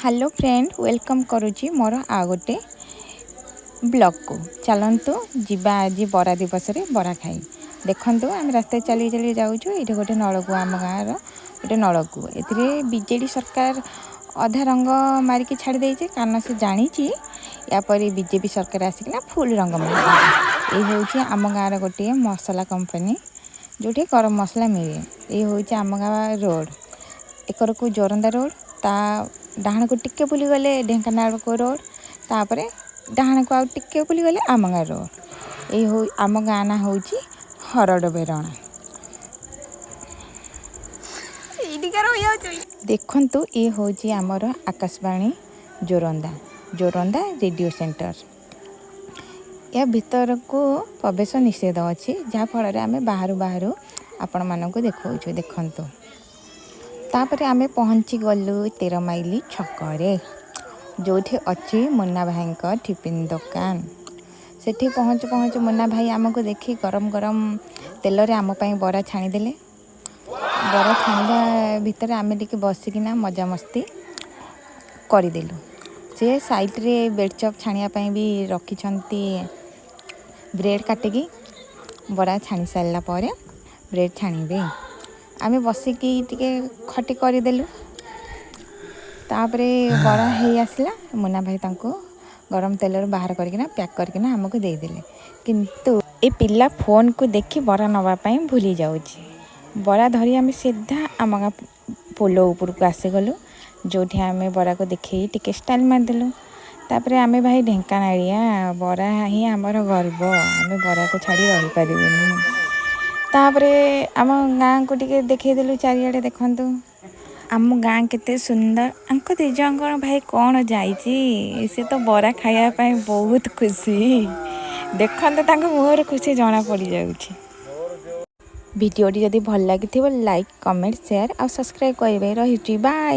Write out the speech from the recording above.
Hello friend welcome करुच्ची मोर आ गोटे blog को चलतु जीवा आज बरा दिवस रे बरा खाई देखु आम रास्ता चली चली जाऊँ ये गोटे नलकू आम गाँव गोटे नलकू एजेडी सरकार अधा रंग मारिकी छाड़ी देचे कारण से जानी यापर बीजेपी सरकार आसिकना फुल रंग मार ये हूँ आम गाँव गोटे मसला कंपनी जो गरम मसला मिले ये हूँ आम गाँव रोड एकर को जोरंदा रोड ता डाहाण को टिके बुली गले ढेंकानाल को रोड तापर डाहाण को आउ टिके बुली गले आम गाँव रोड ये हो आम गाँ ना हूँ हरड़ बेरणा। देखंतु ये हूँ आमर आकाशवाणी जोरंदा जोरंदा रेडियो सेंटर या भीतर को प्रवेश निषेध अच्छी जहाँफल आम बाहर बाहर आपण मानक देखा देखंतु तापर आमे पहुँची गलु 13 माइली छकरे जो अच्छी मुन्ना भाई टिफिन दुकान सेठी पहुँच पहुँच मुन्ना भाई आमको देखी गरम गरम तेल रे आम पाई बरा छाणीदेले बरा छाणीबा भितर आमे टिके बसिकिना मजा मस्ती करदेलु से साइड रे बेडचप छाणिया पाई भी रखिछंती ब्रेड काटिकी बरा छाणी सारला परे ब्रेड छाणीबे आमे बसिकी टिके खटी करदेलु तापरे बड़ा हे आसला मुन्ना भाई तांको गरम तेल बाहर करकिना पैक करकिना हमको देदेले किंतु ए पिला फोन को देखी बड़ा नवा पाई भूली जाउची बड़ा धरी आमे सीधा आम गाँ पोलो ऊपर को आसीगलु जो आमे बड़ा को देखे टिके स्टाइल मारदेलु तापरे आमे भाई ढेंकानालिया बड़ा ही आमर गर्व आमे बड़ा को छाड़ी रही पारिबेनी तापरे आम गाँ को टिके देखदेलु चारियाडे देखंतु आम गाँ केते सुंदर आंको दिजंग भाई कौन जाइए से तो बरा खाया पाई बहुत खुशी देखते तांको मुहर खुशी जना पड़ जाउछि। वीडियोटी जदि भल लगी लाइक कमेंट शेयर और सब्सक्राइब करेंगे रही बाय।